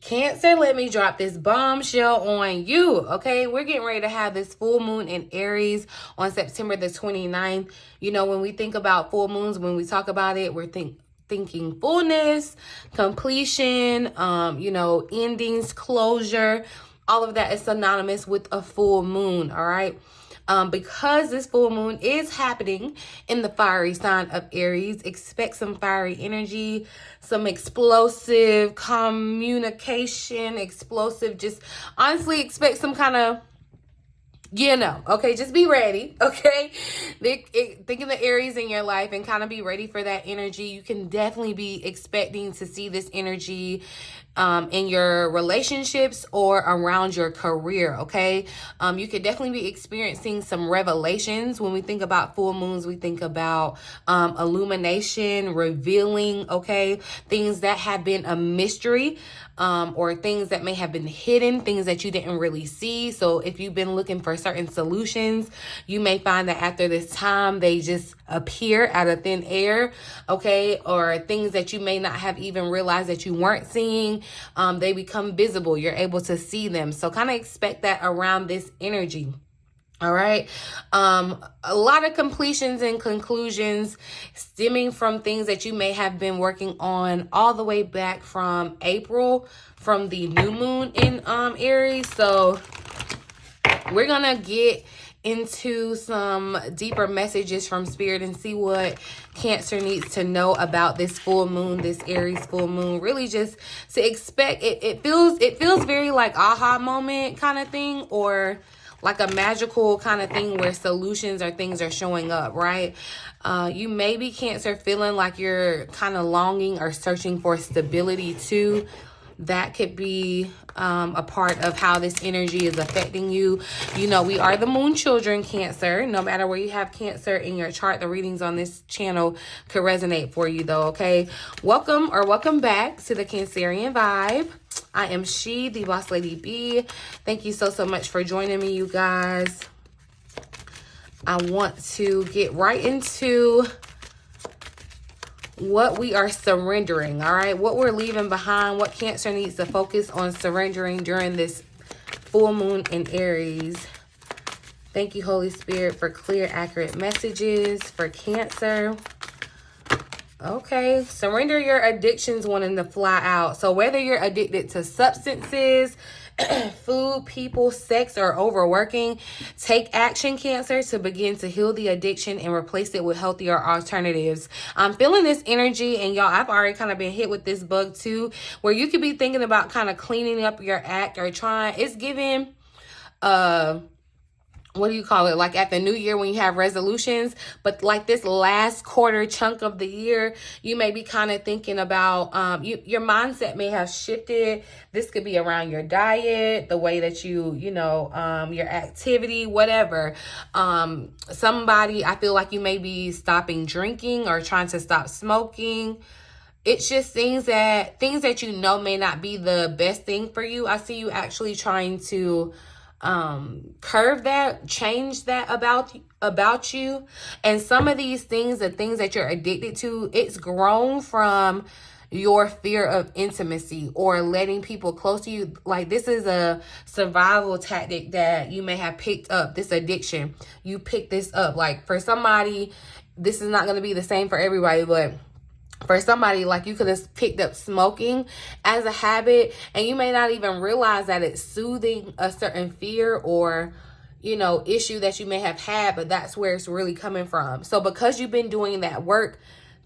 Cancer, let me drop this bombshell on you, okay? We're getting ready to have this full moon in Aries on September the 29th. You know, when we think about full moons, when we talk about it, we're thinking fullness, completion, you know, endings, closure. All of that is synonymous with a full moon, all right? Because this full moon is happening in the fiery sign of Aries, expect some fiery energy, some explosive communication, explosive, just honestly expect some kind of, you know, okay, just be ready, okay? Think of the Aries in your life and kind of be ready for that energy. You can definitely be expecting to see this energy in your relationships or around your career, okay? You could definitely be experiencing some revelations. When we think about full moons, we think about illumination, revealing, okay? Things that have been a mystery, or things that may have been hidden, things that you didn't really see. So if you've been looking for certain solutions, you may find that after this time, they just appear out of thin air, okay? Or things that you may not have even realized that you weren't seeing, they become visible. You're able to see them. So kind of expect that around this energy. All right. A lot of completions and conclusions stemming from things that you may have been working on all the way back from April, from the new moon in Aries. So we're going to get into some deeper messages from Spirit and see what Cancer needs to know about this full moon, this Aries full moon. Really just to expect it. It feels very like aha moment kind of thing, or like a magical kind of thing where solutions or things are showing up, right? You may be, Cancer, feeling like you're kind of longing or searching for stability too. That could be a part of how this energy is affecting you. You know, we are the moon children, Cancer. No matter where you have Cancer in your chart, the readings on this channel could resonate for you though, okay? Welcome back to the Cancerian Vibe. I am She, the Boss Lady B. Thank you so much for joining me, you guys. I want to get right into what we are surrendering, all right? What we're leaving behind, what Cancer needs to focus on surrendering during this full moon in Aries. Thank you, Holy Spirit, for clear, accurate messages for Cancer. Okay, surrender your addictions wanting to fly out. So whether you're addicted to substances, food, people, sex, or overworking, take action, Cancer, to begin to heal the addiction and replace it with healthier alternatives. I'm feeling this energy, and y'all, I've already kind of been hit with this bug too, where you could be thinking about kind of cleaning up your act or trying. It's giving what do you call it? Like at the new year when you have resolutions, but like this last quarter chunk of the year, you may be kind of thinking about, your mindset may have shifted. This could be around your diet, the way that you know, your activity, whatever. Somebody, I feel like you may be stopping drinking or trying to stop smoking. It's just things that you know may not be the best thing for you. I see you actually trying to curve that, change that about you. And some of these things, the things that you're addicted to, it's grown from your fear of intimacy or letting people close to you. Like this is a survival tactic that you may have picked up, this addiction. You picked this up. Like for somebody, this is not going to be the same for everybody, but for somebody, like you could have picked up smoking as a habit and you may not even realize that it's soothing a certain fear or, you know, issue that you may have had, but that's where it's really coming from. So because you've been doing that work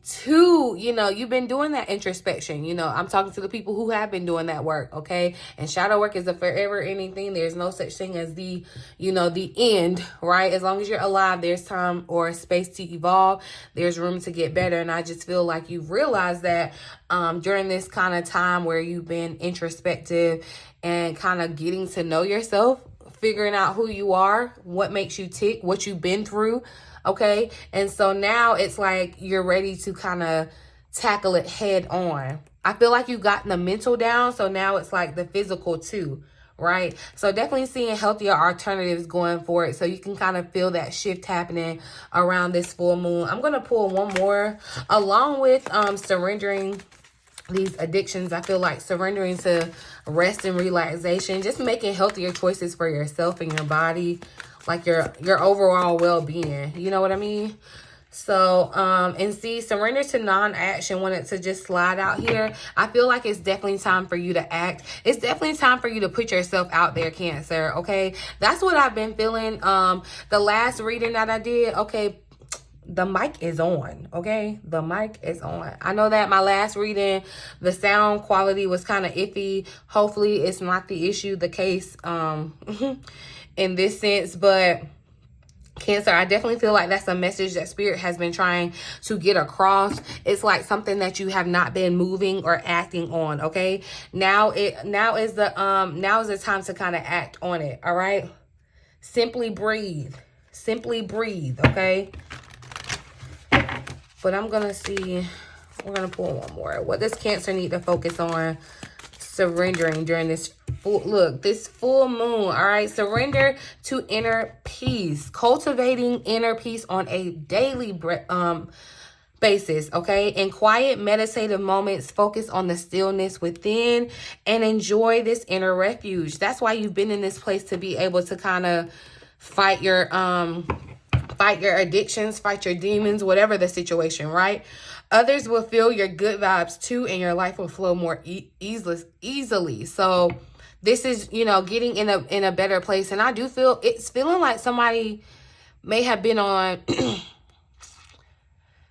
to, you know, you've been doing that introspection, you know, I'm talking to the people who have been doing that work, okay? And shadow work is a forever ending. There's no such thing as the, you know, the end, right? As long as you're alive, there's time or space to evolve. There's room to get better. And I just feel like you've realized that during this kind of time where you've been introspective and kind of getting to know yourself, figuring out who you are, what makes you tick, what you've been through. Okay. And so now it's like you're ready to kind of tackle it head on. I feel like you've gotten the mental down. So now it's like the physical too. Right. So definitely seeing healthier alternatives going for it. So you can kind of feel that shift happening around this full moon. I'm going to pull one more along with surrendering these addictions. I feel like surrendering to rest and relaxation, just making healthier choices for yourself and your body, like your overall well-being. You know what I mean? So, and see, surrender to non-action, wanted to just slide out here. I feel like it's definitely time for you to act. It's definitely time for you to put yourself out there, Cancer, okay? That's what I've been feeling. The last reading that I did, okay, the mic is on, okay? The mic is on. I know that my last reading, the sound quality was kind of iffy. Hopefully it's not the issue, the case, in this sense, but Cancer, I definitely feel like that's a message that Spirit has been trying to get across. It's like something that you have not been moving or acting on, okay? Now is the time to kind of act on it, all right? Simply breathe. Simply breathe, okay? But I'm going to see, we're going to pull one more. What does Cancer need to focus on surrendering during this this full moon, all right? Surrender to inner peace, cultivating inner peace on a daily basis, okay? In quiet meditative moments, focus on the stillness within and enjoy this inner refuge. That's why you've been in this place, to be able to kind of fight your addictions, fight your demons, whatever the situation, right? Others will feel your good vibes too, and your life will flow more easily. So this is, you know, getting in a better place. And I do feel, it's feeling like somebody may have been on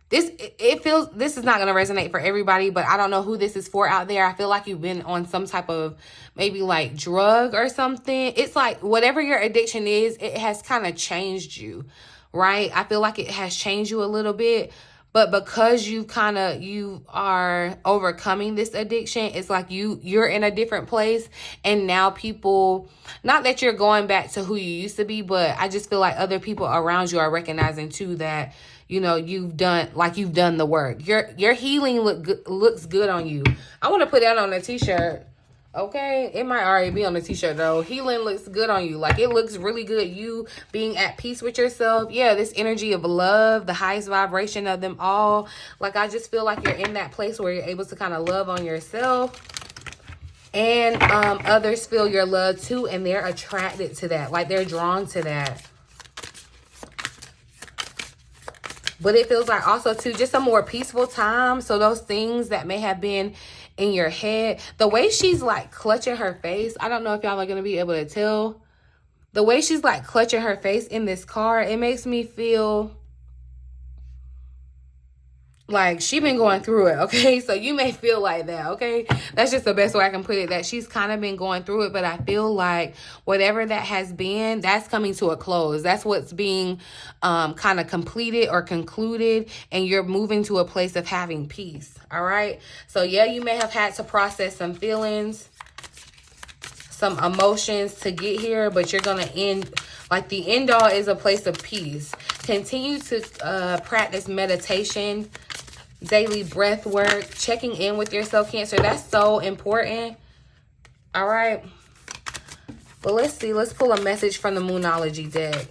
this. This is not going to resonate for everybody, but I don't know who this is for out there. I feel like you've been on some type of maybe like drug or something. It's like whatever your addiction is, it has kind of changed you, right? I feel like it has changed you a little bit. But because you are overcoming this addiction, it's like you're in a different place. And now people, not that you're going back to who you used to be, but I just feel like other people around you are recognizing too that, you know, you've done the work. Your healing looks good on you. I want to put that on a t-shirt. Okay, it might already be on the t-shirt though. Healing looks good on you. Like, it looks really good. You being at peace with yourself. Yeah, this energy of love, the highest vibration of them all. Like, I just feel like you're in that place where you're able to kind of love on yourself. And others feel your love too, and they're attracted to that. Like, they're drawn to that. But it feels like also too just a more peaceful time. So those things that may have been in your head, the way she's like clutching her face, I don't know if y'all are going to be able to tell. The way she's like clutching her face in this car, it makes me feel like she's been going through it, okay? So you may feel like that, okay? That's just the best way I can put it, that she's kind of been going through it, but I feel like whatever that has been, that's coming to a close. That's what's being kind of completed or concluded, and you're moving to a place of having peace, all right? So yeah, you may have had to process some feelings, some emotions to get here, but you're going to end, like the end all is a place of peace. Continue to practice meditation, daily breath work, checking in with yourself, Cancer. That's so important. All right. But let's see. Let's pull a message from the Moonology deck.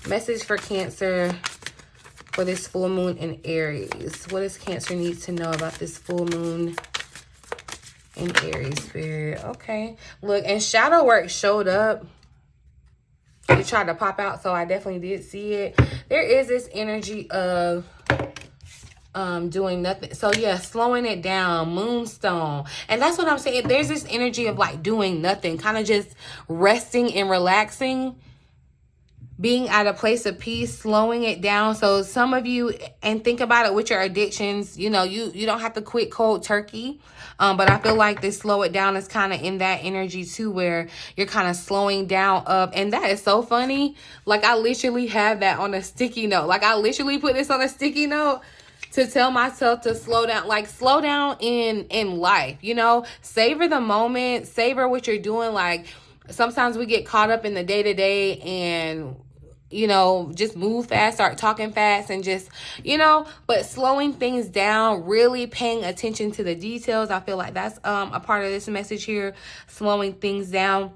Message for Cancer for this full moon in Aries. What does Cancer need to know about this full moon in Aries, Spirit? Okay. Look, and shadow work showed up. It tried to pop out, so I definitely did see it. There is this energy of doing nothing. So yeah, slowing it down, moonstone. And that's what I'm saying. There's this energy of like doing nothing, kind of just resting and relaxing, being at a place of peace, slowing it down. So some of you, and think about it with your addictions, you know, you don't have to quit cold turkey. But I feel like this slow it down is kind of in that energy too, where you're kind of slowing down up. And that is so funny. Like, I literally have that on a sticky note. Like, I literally put this on a sticky note to tell myself to slow down, like slow down in life, you know, savor the moment, savor what you're doing. Like, sometimes we get caught up in the day-to-day and, you know, just move fast, start talking fast, and just, you know, but slowing things down, really paying attention to the details. I feel like that's a part of this message here, slowing things down.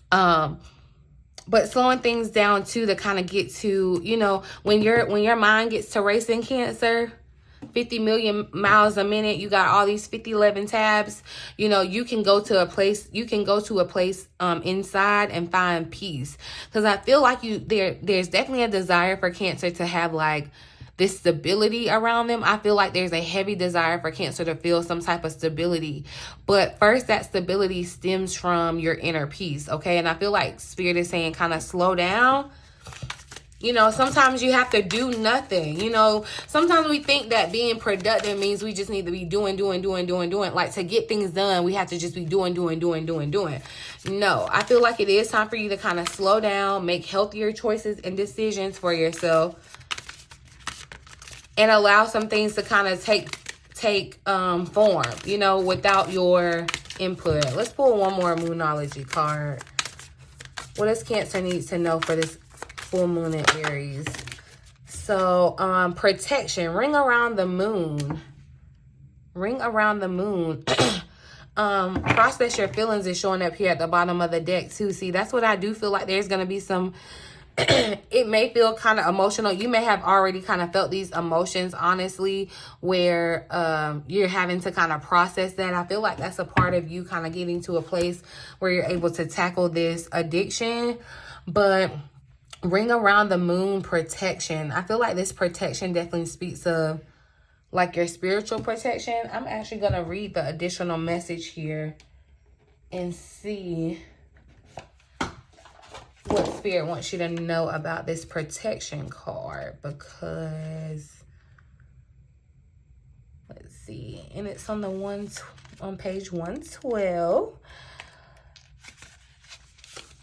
But slowing things down too, to kind of get to, you know, when your mind gets to racing, Cancer, 50 million miles a minute. You got all these 5011 tabs. You know, you can go to a place, inside and find peace. Because I feel like there's definitely a desire for Cancer to have like this stability around them. I feel like there's a heavy desire for Cancer to feel some type of stability. But first, that stability stems from your inner peace, okay? And I feel like Spirit is saying kind of slow down. You know, sometimes you have to do nothing. You know, sometimes we think that being productive means we just need to be doing. Like, to get things done, we have to just be doing. No, I feel like it is time for you to kind of slow down, make healthier choices and decisions for yourself, and allow some things to kind of take form, you know, without your input. Let's pull one more Moonology card. What does Cancer need to know for this full moon in Aries? So, protection. Ring around the moon. Ring around the moon. Process your feelings is showing up here at the bottom of the deck too. See, that's what I do feel like. There's going to be some... it may feel kind of emotional. You may have already kind of felt these emotions, honestly, where you're having to kind of process that. I feel like that's a part of you kind of getting to a place where you're able to tackle this addiction. But ring around the moon, protection. I feel like this protection definitely speaks of like your spiritual protection. I'm actually going to read the additional message here and see what Spirit wants you to know about this protection card, because let's see, and it's on page 112.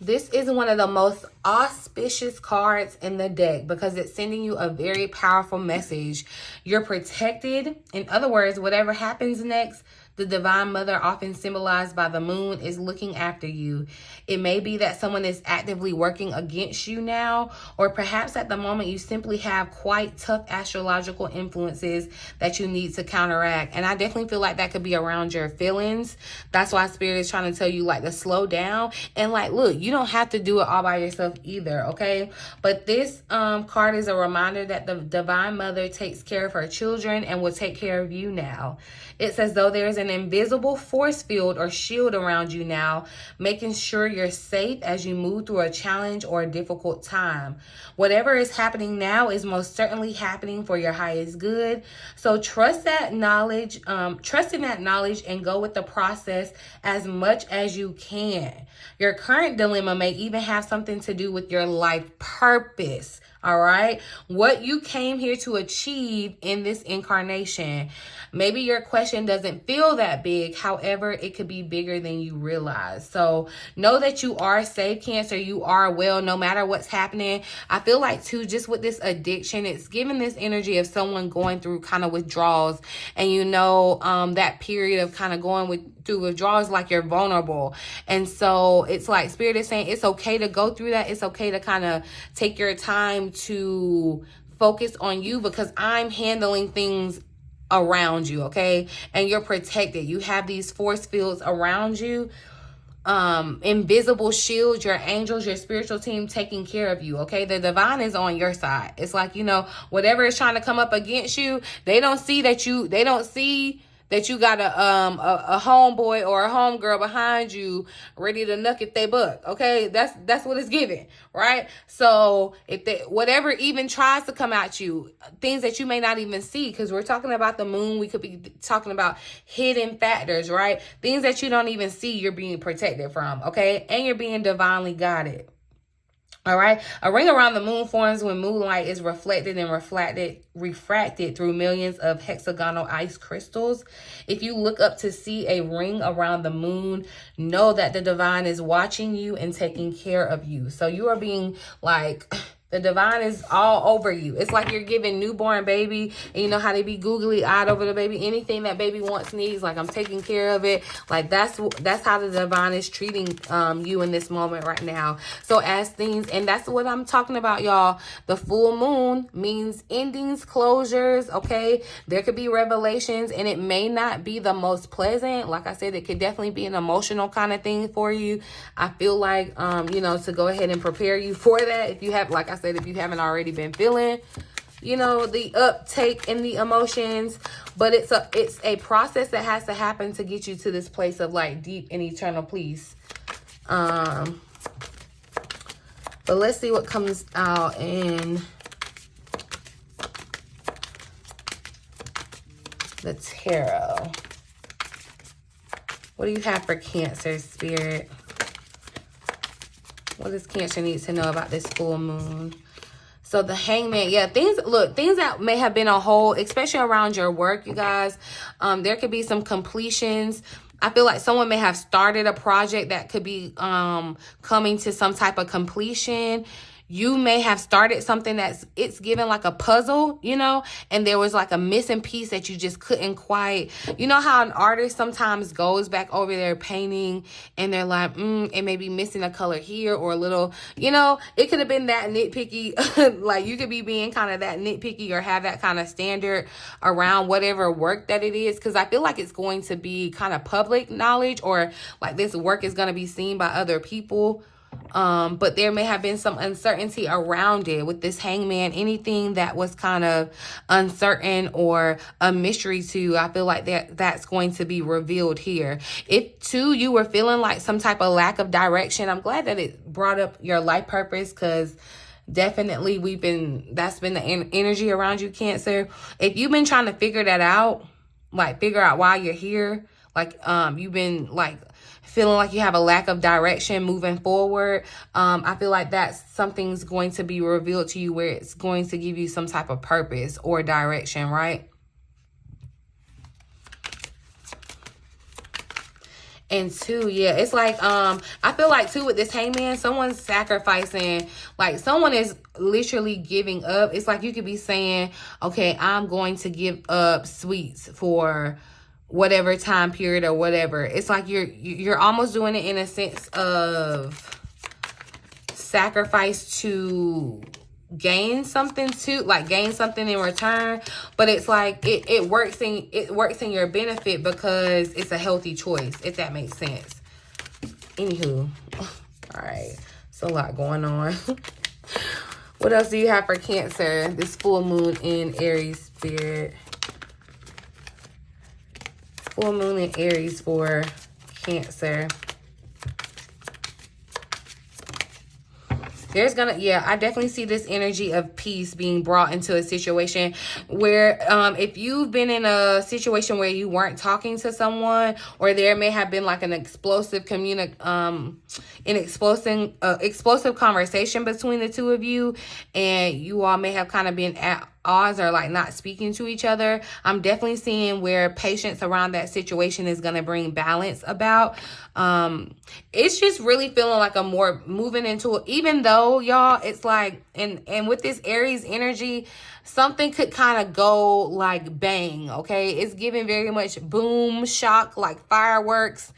This is one of the most auspicious cards in the deck because it's sending you a very powerful message. You're protected. In other words, whatever happens next, the Divine Mother, often symbolized by the moon, is looking after you. It may be that someone is actively working against you now, or perhaps at the moment you simply have quite tough astrological influences that you need to counteract. And I definitely feel like that could be around your feelings. That's why Spirit is trying to tell you like to slow down. And like, look, you don't have to do it all by yourself either, okay? But this card is a reminder that the Divine Mother takes care of her children and will take care of you now. It's as though there's an invisible force field or shield around you now, making sure you're safe as you move through a challenge or a difficult time. Whatever is happening now is most certainly happening for your highest good. So trust that knowledge, trust in that knowledge, and go with the process as much as you can. Your current dilemma may even have something to do with your life purpose. All right, what you came here to achieve in this incarnation. Maybe your question doesn't feel that big. However, it could be bigger than you realize. So know that you are safe, Cancer. You are well, no matter what's happening. I feel like too, just with this addiction, it's giving this energy of someone going through kind of withdrawals. And you know, that period of kind of going through withdrawals, like you're vulnerable. And so it's like Spirit is saying it's okay to go through that. It's okay to kind of take your time to focus on you, because I'm handling things around you, okay? And you're protected. You have these force fields around you, invisible shields, your angels, your spiritual team taking care of you, okay? The divine is on your side. It's like, you know, whatever is trying to come up against you, they don't see that you got a homeboy or a homegirl behind you ready to knuck if they buck, okay? That's what it's giving, right? So if whatever even tries to come at you, things that you may not even see, because we're talking about the moon, we could be talking about hidden factors, right? Things that you don't even see, you're being protected from, okay? And you're being divinely guided. All right. A ring around the moon forms when moonlight is reflected and refracted through millions of hexagonal ice crystals. If you look up to see a ring around the moon, know that the divine is watching you and taking care of you. So you are being like... The divine is all over you. It's like you're giving newborn baby, and you know how they be googly-eyed over the baby. Anything that baby wants, needs, like I'm taking care of it. Like that's how the divine is treating you in this moment right now. So as things, and that's what I'm talking about, y'all. The full moon means endings, closures, okay? There could be revelations, and it may not be the most pleasant. Like I said, it could definitely be an emotional kind of thing for you. I feel like, you know, to go ahead and prepare you for that. If you have, like I said, if you haven't already been feeling you know, the uptake in the emotions, but it's a process that has to happen to get you to this place of like deep and eternal peace. But let's see what comes out in the tarot. What do you have for Cancer, Spirit? What does Cancer need to know about this full moon? So the Hangman, yeah, things that may have been on hold, especially around your work, you guys. There could be some completions. I feel like someone may have started a project that could be coming to some type of completion. You may have started something it's given like a puzzle, you know, and there was like a missing piece that you just couldn't quite, you know how an artist sometimes goes back over their painting and they're like, it may be missing a color here or a little, you know, it could have been that nitpicky. Like you could be being kind of that nitpicky or have that kind of standard around whatever work that it is. Cause I feel like it's going to be kind of public knowledge, or like this work is going to be seen by other people. But there may have been some uncertainty around it with this Hangman. Anything that was kind of uncertain or a mystery to you, I feel like that's going to be revealed here. If too you were feeling like some type of lack of direction, I'm glad that it brought up your life purpose, because definitely that's been the energy around you, Cancer. If you've been trying to figure that out, like figure out why you're here, like you've been like feeling like you have a lack of direction moving forward, I feel like something's going to be revealed to you where it's going to give you some type of purpose or direction, right? And two, yeah, it's like, I feel like too with this Hangman, someone's sacrificing, like someone is literally giving up. It's like you could be saying, okay, I'm going to give up sweets for whatever time period or whatever. It's like you're almost doing it in a sense of sacrifice to gain something, gain something in return. But it's like it works in your benefit because it's a healthy choice, if that makes sense. Anywho, all right, it's a lot going on. What else do you have for Cancer? This full moon in Aries, Spirit. Full moon in Aries for Cancer. There's I definitely see this energy of peace being brought into a situation where if you've been in a situation where you weren't talking to someone, or there may have been like an explosive explosive conversation between the two of you, and you all may have kind of been at odds or like not speaking to each other. I'm definitely seeing where patience around that situation is going to bring balance about. It's just really feeling like a more moving into it, even though y'all, it's like, and with this Aries energy, something could kind of go like bang. Okay. It's giving very much boom, shock, like fireworks.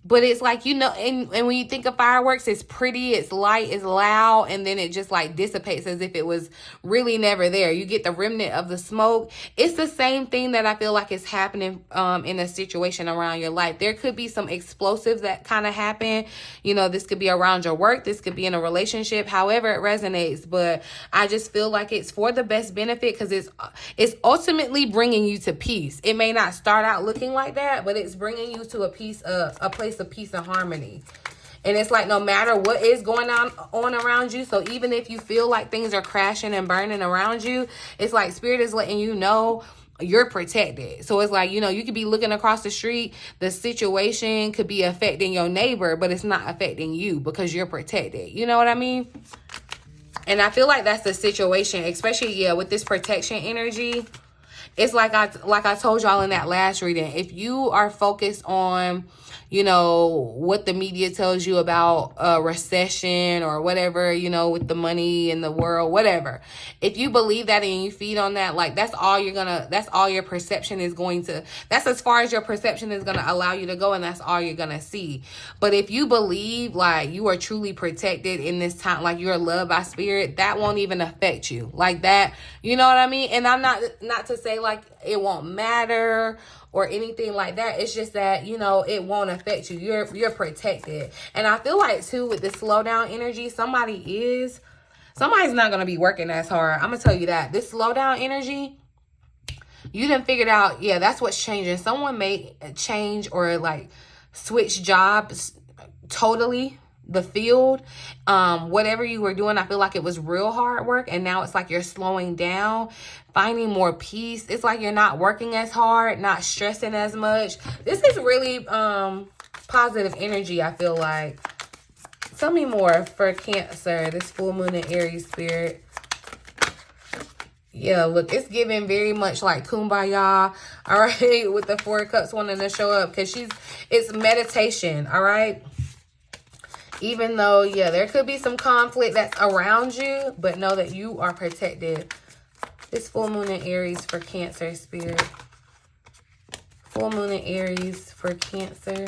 But it's like, you know, and when you think of fireworks, it's pretty, it's light, it's loud, and then it just like dissipates as if it was really never there. You get the remnant of the smoke. It's the same thing that I feel like is happening in a situation around your life. There could be some explosives that kind of happen. You know, this could be around your work. This could be in a relationship, however it resonates. But I just feel like it's for the best benefit, because it's ultimately bringing you to peace. It may not start out looking like that, but it's bringing you to a place of peace and harmony. And it's like no matter what is going on around you, so even if you feel like things are crashing and burning around you, it's like Spirit is letting you know you're protected. So it's like, you know, you could be looking across the street, the situation could be affecting your neighbor, but it's not affecting you because you're protected. You know what I mean? And I feel like that's the situation, especially with this protection energy. It's like I told y'all in that last reading, if you are focused on, you know, what the media tells you about a recession or whatever, you know, with the money in the world, whatever. If you believe that and you feed on that, like that's all your perception is going to, that's as far as your perception is going to allow you to go, and that's all you're going to see. But if you believe like you are truly protected in this time, like you're loved by Spirit, that won't even affect you like that. You know what I mean? And I'm not to say like it won't matter or anything like that. It's just that, you know, it won't affect you. You're protected. And I feel like too with the slowdown energy, somebody is Somebody's not going to be working as hard. I'm going to tell you that. This slowdown energy, you done figured out, yeah, that's what's changing. Someone may change or like switch jobs totally, the field. Whatever you were doing, I feel like it was real hard work, and now it's like you're slowing down, finding more peace. It's like you're not working as hard, not stressing as much. This is really positive energy, I feel like. Tell me more for Cancer, this full moon in Aries, Spirit. Yeah, look, it's giving very much like kumbaya, all right, with the Four of Cups wanting to show up, because it's meditation, all right? Even though, yeah, there could be some conflict that's around you, but know that you are protected. This full moon in Aries for Cancer, Spirit. Full moon in Aries for Cancer.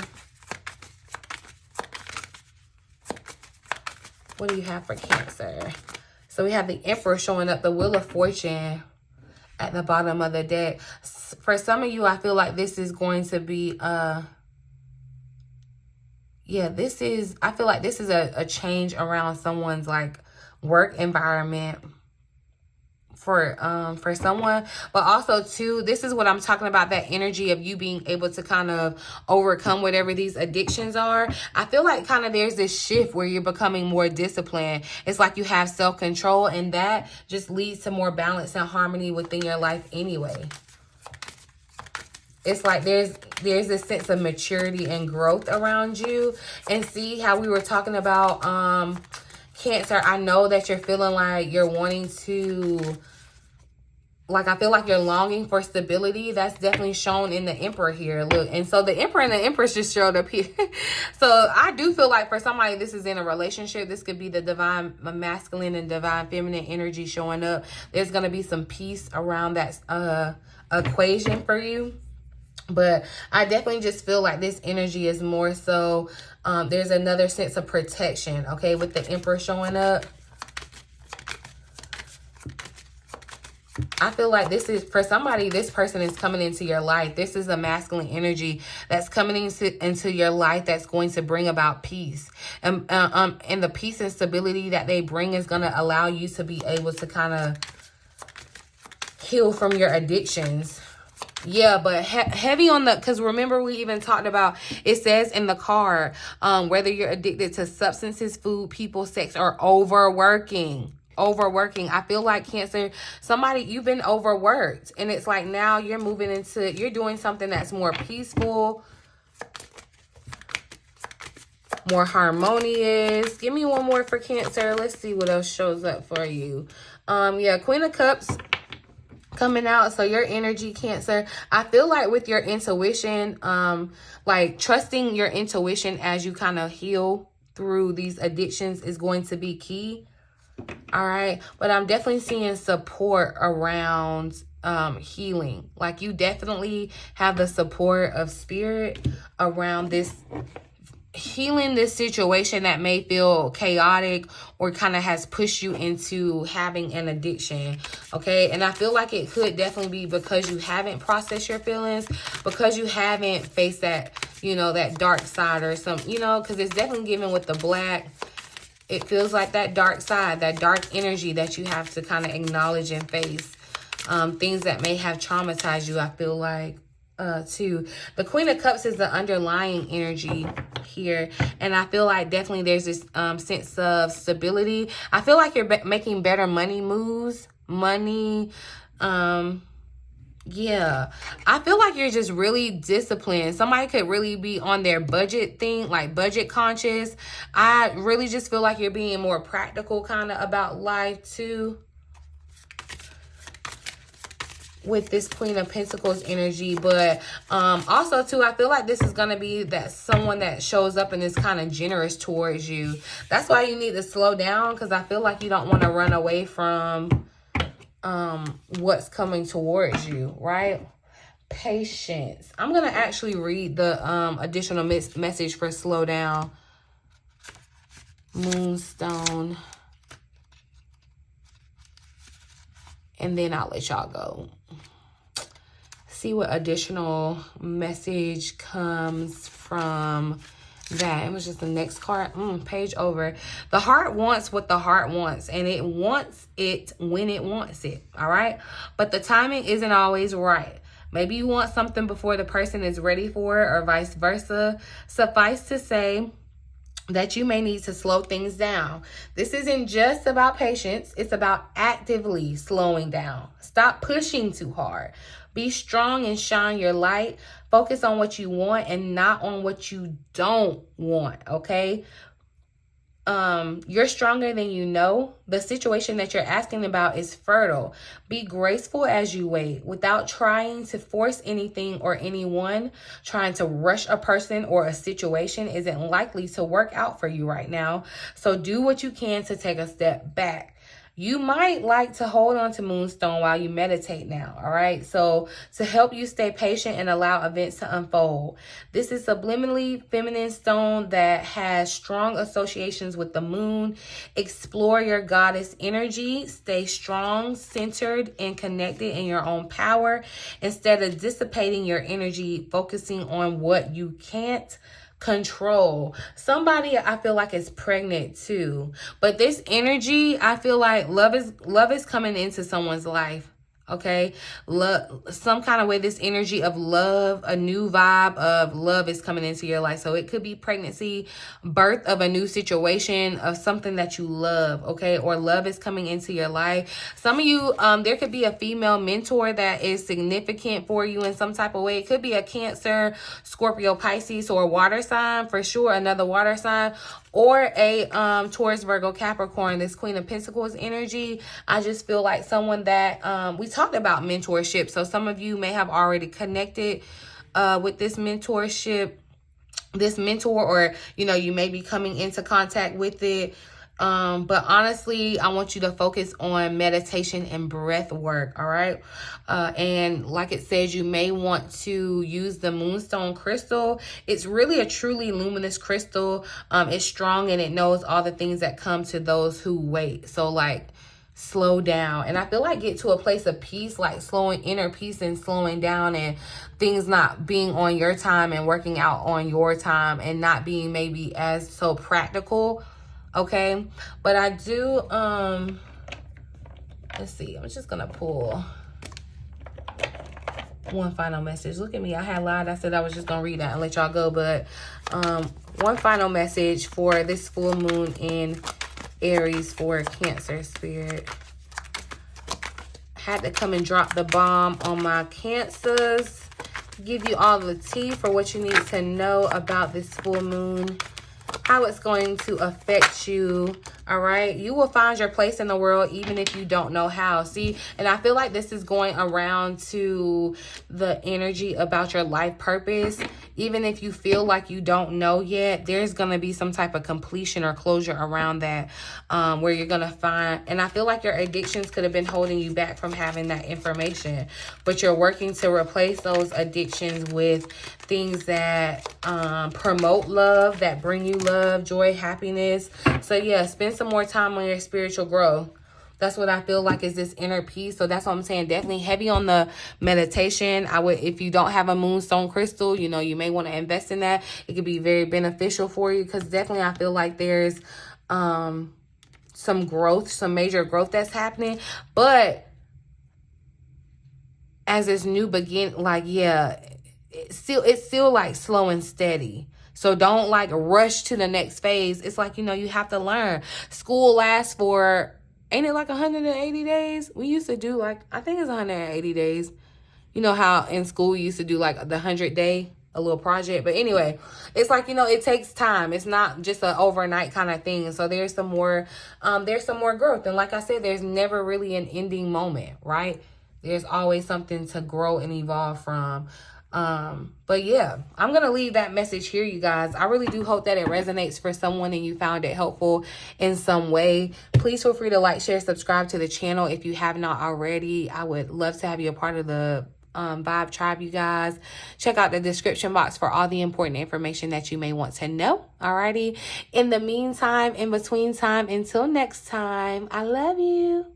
What do you have for Cancer? So we have the Emperor showing up, the Wheel of Fortune at the bottom of the deck. For some of you, I feel like this is going to be, I feel like this is a change around someone's like work environment for someone. But also too, this is what I'm talking about, that energy of you being able to kind of overcome whatever these addictions are. I feel like kind of there's this shift where you're becoming more disciplined. It's like you have self-control, and that just leads to more balance and harmony within your life anyway. It's like there's a sense of maturity and growth around you. And see how we were talking about Cancer. I know that you're feeling like you're wanting to, like, I feel like you're longing for stability. That's definitely shown in the Emperor here. Look, and so the Emperor and the Empress just showed up here. So I do feel like for somebody, this is in a relationship. This could be the divine masculine and divine feminine energy showing up. There's going to be some peace around that equation for you. But I definitely just feel like this energy is more so, there's another sense of protection, okay, with the Emperor showing up. I feel like this is, for somebody, this person is coming into your life. This is a masculine energy that's coming into your life that's going to bring about peace. And the peace and stability that they bring is going to allow you to be able to kind of heal from your addictions. Yeah, but heavy on the, because remember we even talked about, it says in the card, whether you're addicted to substances, food, people, sex, or overworking. I feel like Cancer, somebody, you've been overworked, and it's like now you're moving into, you're doing something that's more peaceful, more harmonious. Give me one more for Cancer. Let's see what else shows up for you. Yeah, Queen of Cups coming out. So your energy, Cancer, I feel like with your intuition, like trusting your intuition as you kind of heal through these addictions is going to be key. All right, but I'm definitely seeing support around healing. Like you definitely have the support of spirit around this, healing this situation that may feel chaotic or kind of has pushed you into having an addiction. Okay, and I feel like it could definitely be because you haven't processed your feelings, because you haven't faced that, you know, that dark side or some, you know, because it's definitely given with the Black. It feels like that dark side, that dark energy that you have to kind of acknowledge and face. Things that may have traumatized you, I feel like, too. The Queen of Cups is the underlying energy here. And I feel like definitely there's this sense of stability. I feel like you're making better money moves. Yeah, I feel like you're just really disciplined. Somebody could really be on their budget thing, like budget conscious. I really just feel like you're being more practical kind of about life too. With this Queen of Pentacles energy. But also too, I feel like this is going to be that someone that shows up and is kind of generous towards you. That's why you need to slow down, because I feel like you don't want to run away from what's coming towards you, right? Patience. I'm going to actually read the additional message for slow down. Moonstone. And then I'll let y'all go. See what additional message comes from that. It was just the next card. Page over. The heart wants what the heart wants, and it wants it when it wants it. All right. But the timing isn't always right. Maybe you want something before the person is ready for it, or vice versa. Suffice to say that you may need to slow things down. This isn't just about patience. It's about actively slowing down. Stop pushing too hard. Be strong and shine your light. Focus on what you want and not on what you don't want, okay? You're stronger than you know. The situation that you're asking about is fertile. Be graceful as you wait without trying to force anything or anyone. Trying to rush a person or a situation isn't likely to work out for you right now. So do what you can to take a step back. You might like to hold on to Moonstone while you meditate now, all right? So to help you stay patient and allow events to unfold. This is subliminally feminine stone that has strong associations with the moon. Explore your goddess energy. Stay strong, centered, and connected in your own power. Instead of dissipating your energy, focusing on what you can't control. Somebody I feel like is pregnant too, but this energy, I feel like love is coming into someone's life. Okay, love, some kind of way, this energy of love, a new vibe of love is coming into your life. So it could be pregnancy, birth of a new situation, of something that you love, okay? Or love is coming into your life. Some of you, there could be a female mentor that is significant for you in some type of way. It could be a Cancer, Scorpio, Pisces, or a water sign, for sure, another water sign, or a Taurus, Virgo, Capricorn, this Queen of Pentacles energy. I just feel like someone that, we talked about mentorship. So some of you may have already connected with this mentorship, this mentor, or, you know, you may be coming into contact with it. But honestly, I want you to focus on meditation and breath work, all right? And like it says, you may want to use the Moonstone crystal. It's really a truly luminous crystal. It's strong and it knows all the things that come to those who wait. So like, slow down. And I feel like get to a place of peace, like inner peace and slowing down, and things not being on your time and working out on your time, and not being maybe as so practical. Okay, but I do, let's see, I'm just gonna pull one final message. Look at me, I had lied. I said I was just gonna read that and let y'all go, but one final message for this full moon in Aries for Cancer spirit. Had to come and drop the bomb on my Cancers. Give you all the tea for what you need to know about this full moon, how it's going to affect you. All right, you will find your place in the world even if you don't know how. See, and I feel like this is going around to the energy about your life purpose. Even if you feel like you don't know yet, there's going to be some type of completion or closure around that, where you're going to find, and I feel like your addictions could have been holding you back from having that information, but you're working to replace those addictions with things that promote love, that bring you love, joy, happiness. So yeah, spend some more time on your spiritual growth. That's what I feel like is this inner peace. So that's what I'm saying. Definitely heavy on the meditation. I would, if you don't have a Moonstone crystal, you know, you may want to invest in that. It could be very beneficial for you, because definitely I feel like there's some growth, some major growth that's happening. But as this new begin, like, yeah, it's still like slow and steady. So don't like rush to the next phase. It's like, you know, you have to learn. School lasts for, ain't it like 180 days? We used to do like, I think it's 180 days. You know how in school we used to do like the 100-day, a little project. But anyway, it's like, you know, it takes time. It's not just an overnight kind of thing. So there's some more growth. And like I said, there's never really an ending moment, right? There's always something to grow and evolve from. But yeah, I'm going to leave that message here, you guys. I really do hope that it resonates for someone and you found it helpful in some way. Please feel free to like, share, subscribe to the channel if you have not already. I would love to have you a part of the Vibe Tribe, you guys. Check out the description box for all the important information that you may want to know. Alrighty. In the meantime, in between time, until next time, I love you.